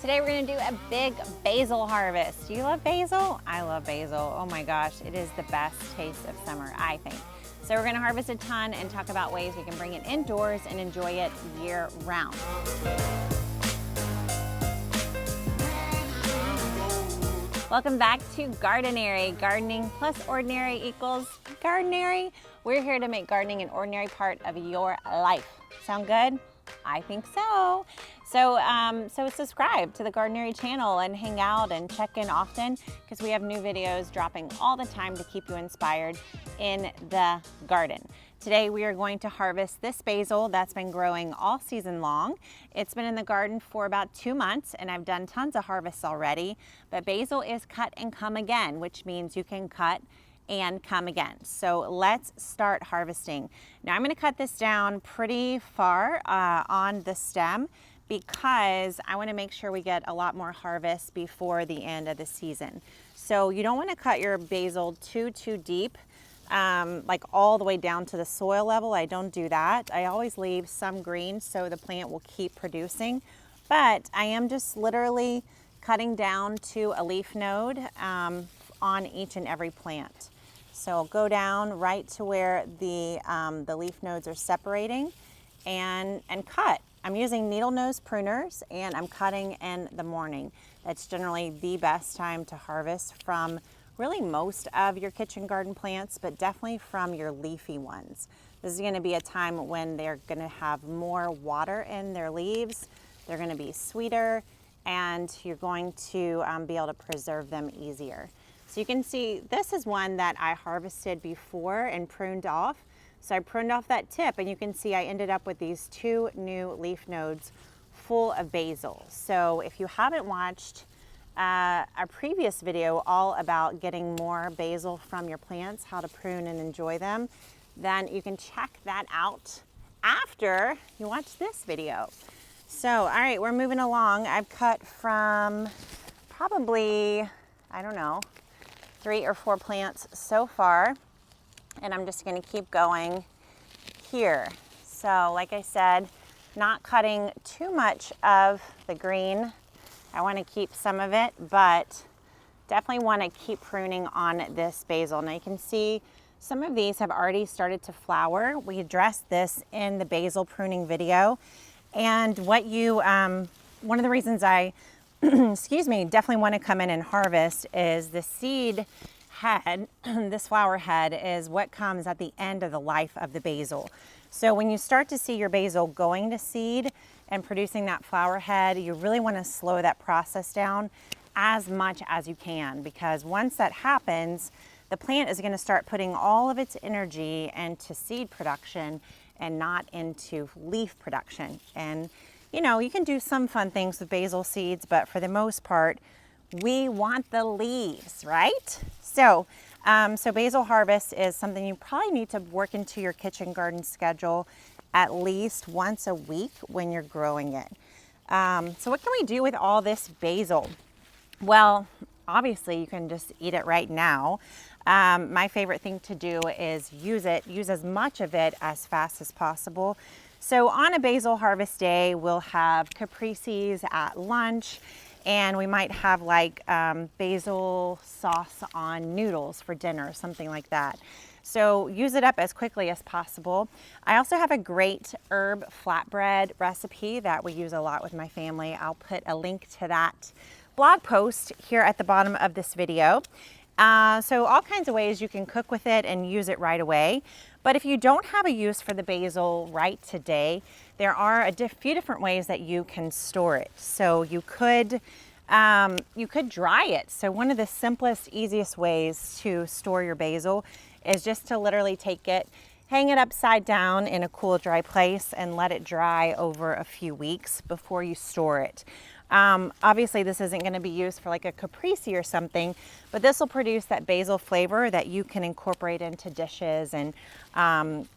Today we're gonna do a big basil harvest. Do you love basil? I love basil. Oh my gosh, it is the best taste of summer, I think. So we're gonna harvest a ton and talk about ways we can bring it indoors and enjoy it year round. Welcome back to Gardenary. Gardening plus ordinary equals gardenary. We're here to make gardening an ordinary part of your life. Sound good? I think so. So subscribe to the Gardenary channel and hang out and check in often because we have new videos dropping all the time to keep you inspired in the garden. Today we are going to harvest this basil that's been growing all season long. It's been in the garden for about 2 months and I've done tons of harvests already, but basil is cut and come again, which means you can cut and come again. So let's start harvesting. Now I'm going to cut this down pretty far on the stem because I want to make sure we get a lot more harvest before the end of the season. So you don't want to cut your basil too deep, like all the way down to the soil level. I don't do that. I always leave some green so the plant will keep producing, but I am just literally cutting down to a leaf node on each and every plant. So I'll go down right to where the leaf nodes are separating and cut. I'm using needle nose pruners and I'm cutting in the morning. That's generally the best time to harvest from really most of your kitchen garden plants, but definitely from your leafy ones. This is going to be a time when they're going to have more water in their leaves. They're going to be sweeter and you're going to be able to preserve them easier. So you can see this is one that I harvested before and pruned off. So I pruned off that tip and you can see I ended up with these 2 new leaf nodes full of basil. So if you haven't watched our previous video all about getting more basil from your plants, how to prune and enjoy them, then you can check that out after you watch this video. So, all right, we're moving along. I've cut from probably, I don't know, 3 or 4 plants so far, and I'm just going to keep going here. So like I said, not cutting too much of the green. I want to keep some of it, but definitely want to keep pruning on this basil. Now you can see some of these have already started to flower. We addressed this in the basil pruning video, and what you one of the reasons I excuse me, definitely want to come in and harvest is the seed head. This flower head is what comes at the end of the life of the basil. So when you start to see your basil going to seed and producing that flower head, you really want to slow that process down as much as you can, because once that happens, the plant is going to start putting all of its energy into seed production and not into leaf production. And you know, you can do some fun things with basil seeds, but for the most part, we want the leaves, right? So, so basil harvest is something you probably need to work into your kitchen garden schedule at least once a week when you're growing it. So what can we do with all this basil? Well, obviously you can just eat it right now. My favorite thing to do is use as much of it as fast as possible. So on a basil harvest day, we'll have caprices at lunch, and we might have like basil sauce on noodles for dinner, something like that. So use it up as quickly as possible. I also have a great herb flatbread recipe that we use a lot with my family. I'll put a link to that blog post here at the bottom of this video. So all kinds of ways you can cook with it and use it right away. But if you don't have a use for the basil right today, there are a few different ways that you can store it. So you could dry it. So one of the simplest, easiest ways to store your basil is just to literally take it, hang it upside down in a cool, dry place and let it dry over a few weeks before you store it. Obviously this isn't going to be used for like a caprese or something, but this will produce that basil flavor that you can incorporate into dishes and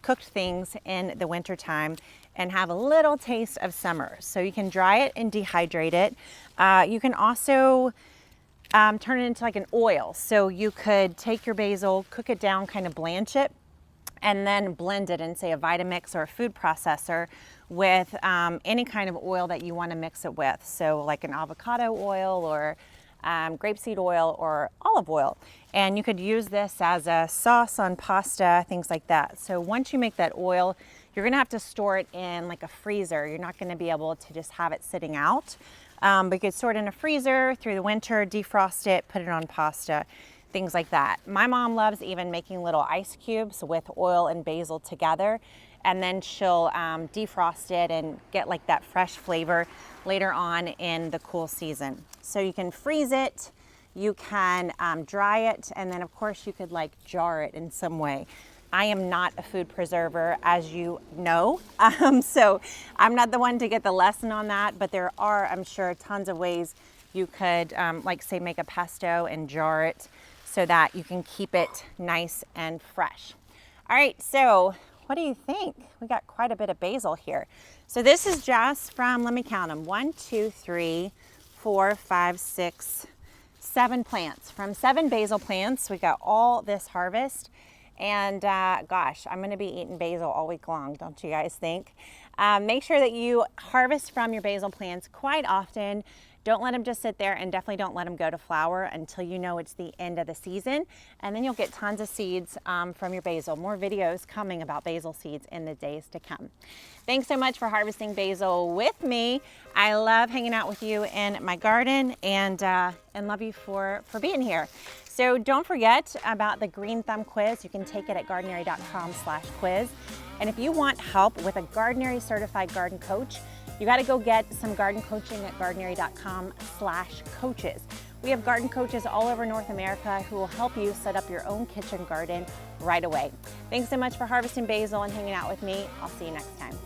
cooked things in the wintertime and have a little taste of summer. So you can dry it and dehydrate it. You can also turn it into like an oil. So you could take your basil, cook it down, kind of blanch it, and then blend it in, say, a Vitamix or a food processor with any kind of oil that you want to mix it with. So like an avocado oil or grapeseed oil or olive oil. And you could use this as a sauce on pasta, things like that. So once you make that oil, you're gonna have to store it in like a freezer. You're not gonna be able to just have it sitting out. But you could store it in a freezer through the winter, defrost it, put it on pasta, things like that. My mom loves even making little ice cubes with oil and basil together, and then she'll defrost it and get like that fresh flavor later on in the cool season. So you can freeze it, you can dry it, and then of course you could like jar it in some way. I am not a food preserver, as you know, so I'm not the one to get the lesson on that, but there are, I'm sure, tons of ways you could, like say, make a pesto and jar it so that you can keep it nice and fresh. All right, so what do you think? We got quite a bit of basil here. So this is just from, let me count them, 1, 2, 3, 4, 5, 6, 7 plants. From 7 basil plants, we got all this harvest. And gosh, I'm gonna be eating basil all week long, don't you guys think? Make sure that you harvest from your basil plants quite often. Don't let them just sit there, and definitely don't let them go to flower until you know it's the end of the season. And then you'll get tons of seeds from your basil. More videos coming about basil seeds in the days to come. Thanks so much for harvesting basil with me. I love hanging out with you in my garden, and love you for being here. So don't forget about the Green Thumb quiz. You can take it at gardenary.com/quiz. And if you want help with a Gardenary certified garden coach, you got to go get some garden coaching at gardenary.com/coaches. We have garden coaches all over North America who will help you set up your own kitchen garden right away. Thanks so much for harvesting basil and hanging out with me. I'll see you next time.